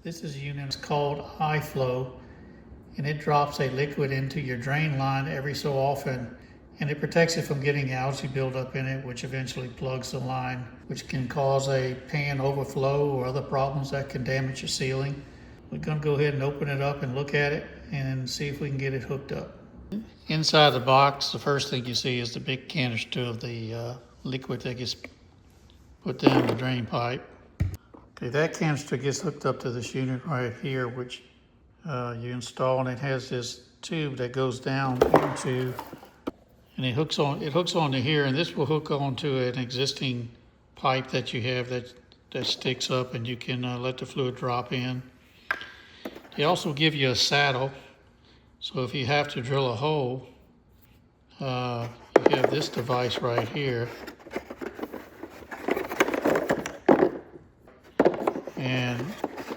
This is a unit that's called iFlo, and it drops a liquid into your drain line every so often, and it protects it from getting algae buildup in it, which eventually plugs the line, which can cause a pan overflow or other problems that can damage your ceiling. We're going to go ahead and open it up and look at it and see if we can get it hooked up. Inside the box, the first thing you see is the big canister of the liquid that gets put down the drain pipe. Okay, that canister gets hooked up to this unit right here, which you install, and it has this tube that goes down into, and it hooks onto here, and this will hook onto an existing pipe that you have that sticks up, and you can let the fluid drop in. They also give you a saddle, so if you have to drill a hole, you have this device right here, and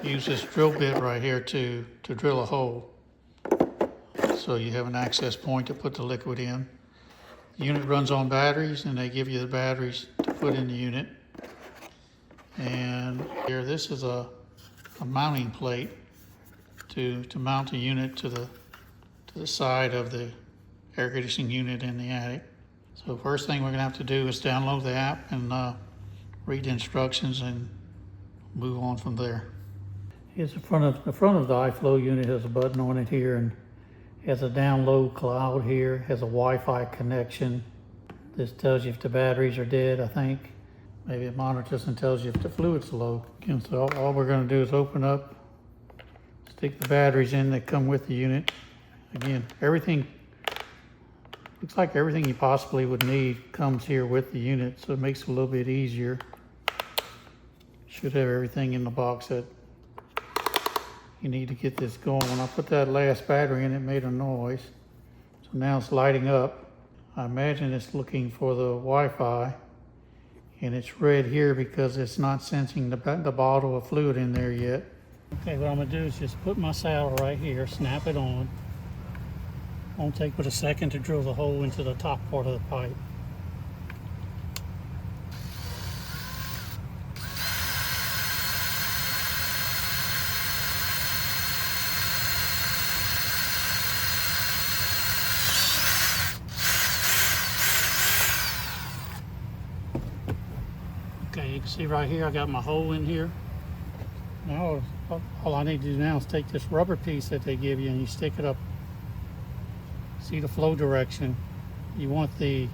use this drill bit right here to drill a hole. So you have an access point to put the liquid in. The unit runs on batteries, and they give you the batteries to put in the unit. And here, this is a mounting plate to mount the unit to the side of the air conditioning unit in the attic. So first thing we're gonna have to do is download the app and read the instructions and move on from there. Here's the front of the iFlo unit. Has a button on it here, and has a download cloud here, has a Wi-Fi connection. This tells you if the batteries are dead, I think. Maybe it monitors and tells you if the fluid's low. Again, so all we're gonna do is open up, stick the batteries in that come with the unit. Again, looks like everything you possibly would need comes here with the unit, so it makes it a little bit easier. Should have everything in the box that you need to get this going. When I put that last battery in, it made a noise. So now it's lighting up. I imagine it's looking for the Wi-Fi, and it's red here because it's not sensing the bottle of fluid in there yet. Okay, what I'm gonna do is just put my saddle right here, snap it on. Won't take but a second to drill the hole into the top part of the pipe. Okay, you can see right here I got my hole in here. Now all I need to do now is take this rubber piece that they give you and you stick it up. See the flow direction. You want the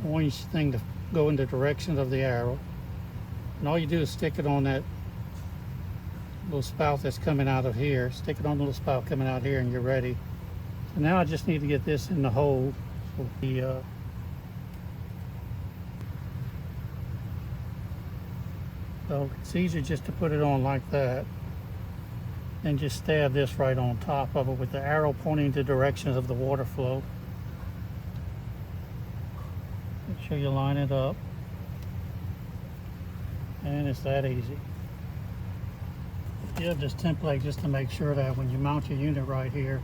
orange thing to go in the direction of the arrow. And all you do is stick it on that little spout that's coming out of here. Stick it on the little spout coming out here and you're ready. So now I just need to get this in the hole. So it's easier just to put it on like that. And just stab this right on top of it with the arrow pointing the directions of the water flow. Make sure you line it up. And it's that easy. You have this template just to make sure that when you mount your unit right here,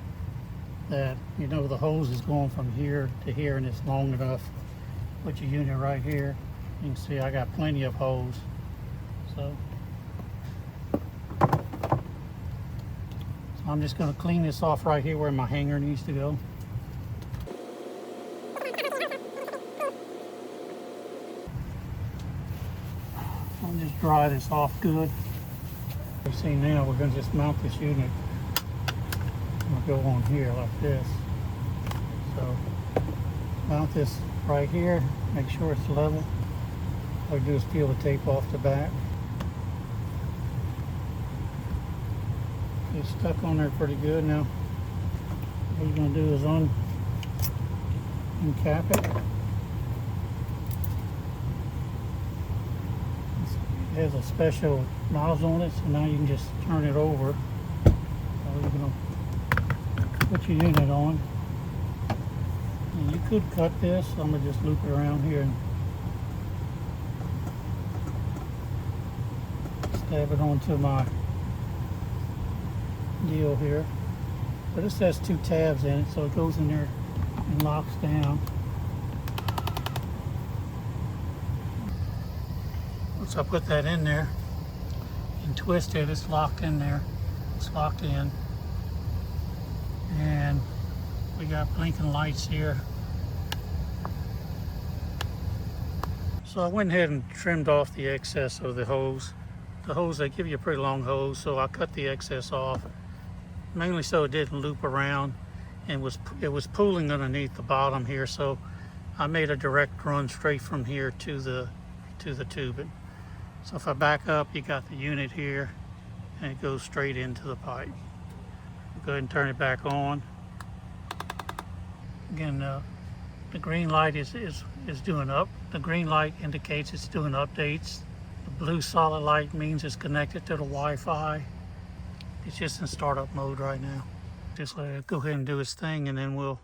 that you know the hose is going from here to here and it's long enough. Put your unit right here. You can see I got plenty of hose. So I'm just going to clean this off right here where my hanger needs to go. I'll just dry this off good. You see now we're going to just mount this unit. We'll go on here like this. So mount this right here, make sure it's level. All you do is peel the tape off the back. It's stuck on there pretty good now. What you're going to do is uncap it. It has a special nozzle on it, so now you can just turn it over. So you're going to put your unit on. And you could cut this, so I'm going to just loop it around here and stab it onto my deal here. But this has 2 tabs in it, so it goes in there and locks down. Once I put that in there, can twist it. It's locked in there. It's locked in. And we got blinking lights here. So I went ahead and trimmed off the excess of the hose. The hose, they give you a pretty long hose, so I cut the excess off, mainly so it didn't loop around, and it was pooling underneath the bottom here, so I made a direct run straight from here to the tubing. So if I back up, you got the unit here, and it goes straight into the pipe. Go ahead and turn it back on. Again, the green light is doing up. The green light indicates it's doing updates. The blue solid light means it's connected to the Wi-Fi. It's just in startup mode right now. Just let it go ahead and do its thing, and then we'll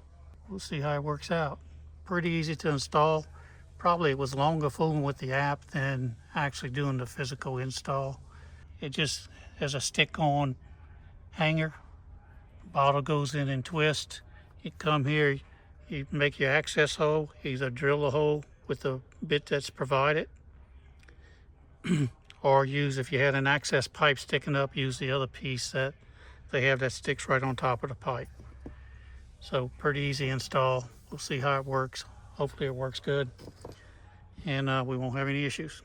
see how it works out. Pretty easy to install. Probably it was longer fooling with the app than actually doing the physical install. It just has a stick-on hanger. Bottle goes in and twists. You come here, you make your access hole, either drill a hole with the bit that's provided, or use, if you had an access pipe sticking up, use the other piece that they have that sticks right on top of the pipe. So pretty easy install. We'll see how it works. Hopefully it works good, and we won't have any issues.